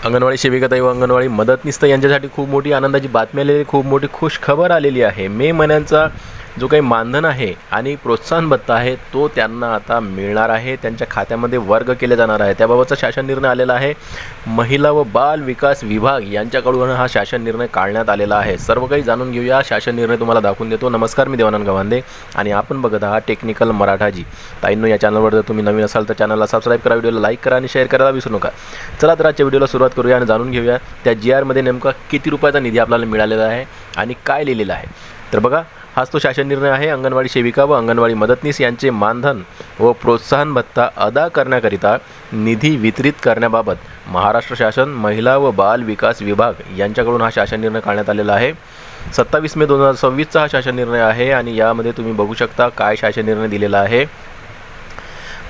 अंगणवाडी सेविकाताई व अंगणवाडी मदतनीस यांच्यासाठी खूप मोठी आनंदाची बातमी आलेली, खूप मोठी खुश खबर आलेली आहे। मे महिन्याचा जो काही मानधन आहे आणि प्रोत्साहन भत्ता आहे तो त्यांना आता मिळणार आहे, त्यांच्या खात्यामध्ये वर्ग केले जाणार आहे। त्याबाबतचा शासन निर्णय आलेला आहे। महिला व बाल विकास विभाग यांच्याकडून हा शासन निर्णय काढण्यात आलेला आहे। सर्व काही जाणून घेऊया, शासन निर्णय तुम्हाला दाखवून देतो। नमस्कार, मी देवानंद गव्हांदे आणि आपण बघत आहात टेक्निकल मराठाजी। ताईंनो, या चॅनलवर जर तुम्ही नवीन असाल तर चॅनलला सबस्क्राईब करा, व्हिडिओला लाईक करा आणि शेअर करायला विसरू नका। चला तर आजच्या व्हिडिओला सुरुवात करूया आणि जाणून घेऊया त्या GR मध्ये नेमका किती रुपयाचा निधी आपल्याला मिळालेला आहे आणि काय लिहिलेलं आहे। तर बघा, हाच तो शासन निर्णय आहे। अंगणवाडी सेविका व अंगणवाडी मदतनीस यांचे मानधन व प्रोत्साहन भत्ता अदा करण्याकरिता निधी वितरित करण्याबाबत महाराष्ट्र शासन महिला व बाल विकास विभाग यांच्याकडून हा शासन निर्णय काढण्यात आलेला आहे। 27 मे 2026 हा शासन निर्णय आहे आणि यामध्ये तुम्ही बघू शकता काय शासन निर्णय दिलेला आहे।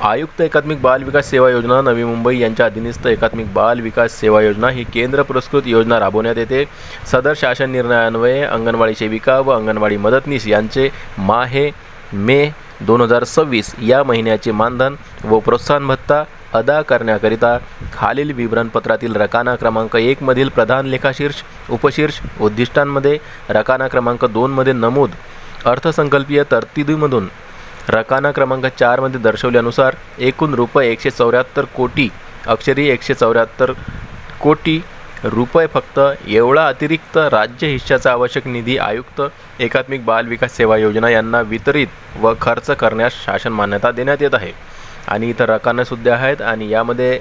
आयुक्त एकात्मिक बाल विकास सेवा योजना नवी मुंबई यांच्या अधीनस्थ एकात्मिक बाल विकास सेवा योजना ही केंद्र पुरस्कृत योजना राबवण्यात येते। सदर शासन निर्णयान्वये अंगणवाडी सेविका व अंगणवाडी मदतनीस यांचे मे 2026 या महिन्याचे मानधन व प्रोत्साहन भत्ता अदा करण्याकरिता खालील विवरणपत्रातील रकाना क्रमांक 1 मधील प्रधान लेखाशीर्ष उपशीर्ष उद्दिष्टांमध्ये रकाना क्रमांक 2 मध्ये नमूद अर्थसंकल्पीय तरतुदीमधून रकाना क्रमांक 4 मध्ये दर्शवल्यानुसार एकूण रुपये 174 कोटी अक्षरी 174 कोटी रुपये फक्त एवढा अतिरिक्त राज्य हिश्श्याचा आवश्यक निधी आयुक्त एकात्मिक बाल विकास सेवा योजना यांना वितरित व खर्च करण्यास शासन मान्यता देण्यात येत आहे। आणि इथं रकाना सुद्धा आहेत आणि यामध्ये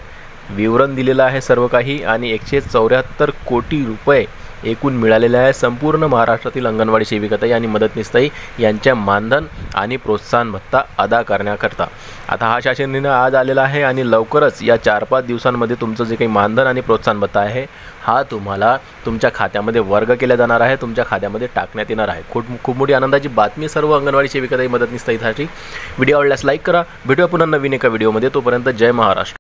विवरण दिलेलं आहे सर्व काही। आणि 174 कोटी रुपये एकूण मिळालेले आहे संपूर्ण महाराष्ट्रातील अंगणवाडी सेविकाताई आणि मदतनीसताई यांच्या मानधन आणि प्रोत्साहन भत्ता अदा करण्याकरता। आता हा शासन निर्णय आज आलेला आहे आणि लवकरच या 4-5 दिवसांमध्ये तुमचं जे काही मानधन आणि प्रोत्साहन भत्ता आहे हा तुम्हाला तुमच्या खात्यामध्ये वर्ग केला जाणार आहे, तुमच्या खात्यामध्ये टाकण्यात येणार आहे। खूप मोठी आनंदाची बातमी सर्व अंगणवाडी सेविकाताई मदतनीसताईसाठी। व्हिडिओ आवडल्यास लाईक करा। भेटूया पुन्हा नवीन एका व्हिडिओमध्ये, तोपर्यंत जय महाराष्ट्र।